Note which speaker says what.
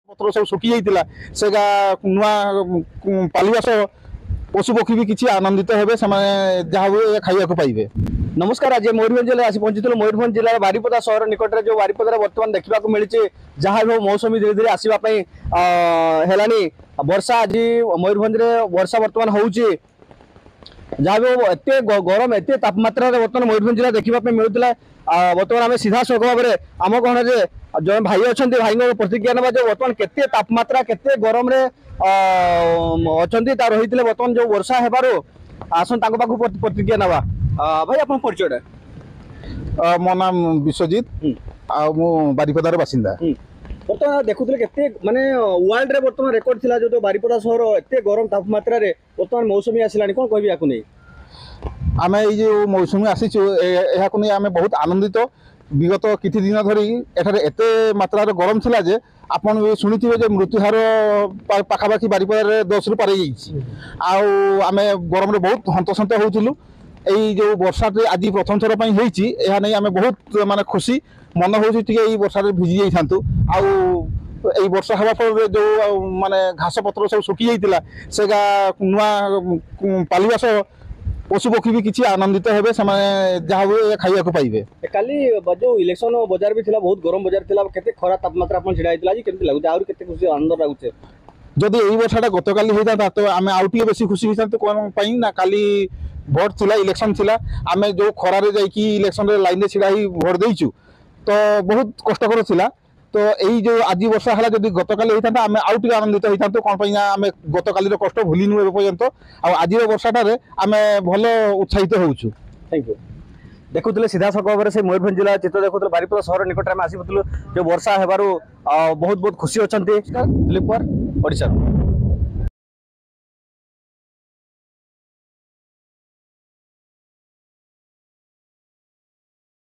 Speaker 1: पत्र सब सुखी जाइतिला सेगा नुआ पालिबास पशु पक्षी भी किसी आनंदित हेबे समय जहाँ हुए खाइया को पाइबे।
Speaker 2: नमस्कार। आज मयूरभंज जिले आसी पहुंची मयूरभंज जिला बारिपदा सहर निकट में जो बारिपदा बर्तमान देखा मिली जहाँ भी मौसमी धीरे धीरे आसवाई है वर्षा। आज मयूरभंज वर्षा बर्तमान होची जहाँ भी एत गरम एत तापमात्रा बर्तमान मयूरभंज जिला देखा मिलूला। बर्तमान आम सीधा सख भाव में आम कौन जे जो भाई अच्छा भाई प्रतिक्रिया ना जो बर्तमान केते तापमात्रा केते गरम अच्छा रही बर्तमान जो वर्षा हेबार आसन पाखु प्रतिक्रिया ना। भाई आप परिचय
Speaker 1: मो नाम विश्वजित आ बारिपदार बासिंदा।
Speaker 2: बर्तमान देखुले केते माने वर्ल्ड रे बर्तमान रेकॉर्ड थिला जो बारिपदा शहर एते गरम तापमात्रा रे बर्तमान मौसमी आसिलानी कोन कहबी याकु नै
Speaker 1: आमे ये जो मौसमी आसीचु एहाकु नै आमे बहुत आनंदित। विगत किछि दिन धरी एठारे एते मात्रार गरम थिला जे आपण भी सुनिथिबे जे मृत्युहार पाखापाखि बारिपदार 10 रु पारे जाइछि। आउ आमे गरम रे बहुत हंतसंत होउथिलु। एई जो वर्षा आज प्रथम थर पई होईछि एहा नै आमे बहुत माने खुशी मन होउछि टिके एई वर्षा रे भिजि जाइथांतु। आउ एई वर्षा हवा पर जो माने घास पत्र सब सुखी जाइतिला सेगा नुआ पालिबास पशु पक्षी भी किसी आनंदित हेबे समय जहाँ हुए खाइया को पाइबे।
Speaker 2: काली जो इलेक्शन बजार भी थिला बहुत गरम बजार थिला केते खरा तापमात्रा अपन छिड़ा आइतिला जी केते लागु आउर केते खुशी आनंद लागुचे।
Speaker 1: जदि एई वर्षाटा गतकाली होइता तो आमे आउटिए बेसी खुशी होइता कोन पई ना काली भोट थिला इलेक्शन थिला आमे जो खरा रे जाई की इलेक्शन रे लाइन रे छिड़ा ही भोट देइछु तो बहुत कष्टकर थिला। तो एई जो आज वर्षा हला जदि गतकाली होइता आमे आउटिए आनंदित होइता कोन पई ना आमे गतकाली रो कष्ट भूली नु ए पर्यंत आ आज रो वर्षाटा रे आमे भलो उत्साहित होउछु।
Speaker 2: Thank you. देखुले सीधा सख भाव से मयूरभंज जिला चित्र देखुले बारिपदा सहर निकट में आसी जो वर्षा हेबारु बहुत बहुत खुशी अच्छा दिलीप कुमार ओडिशा।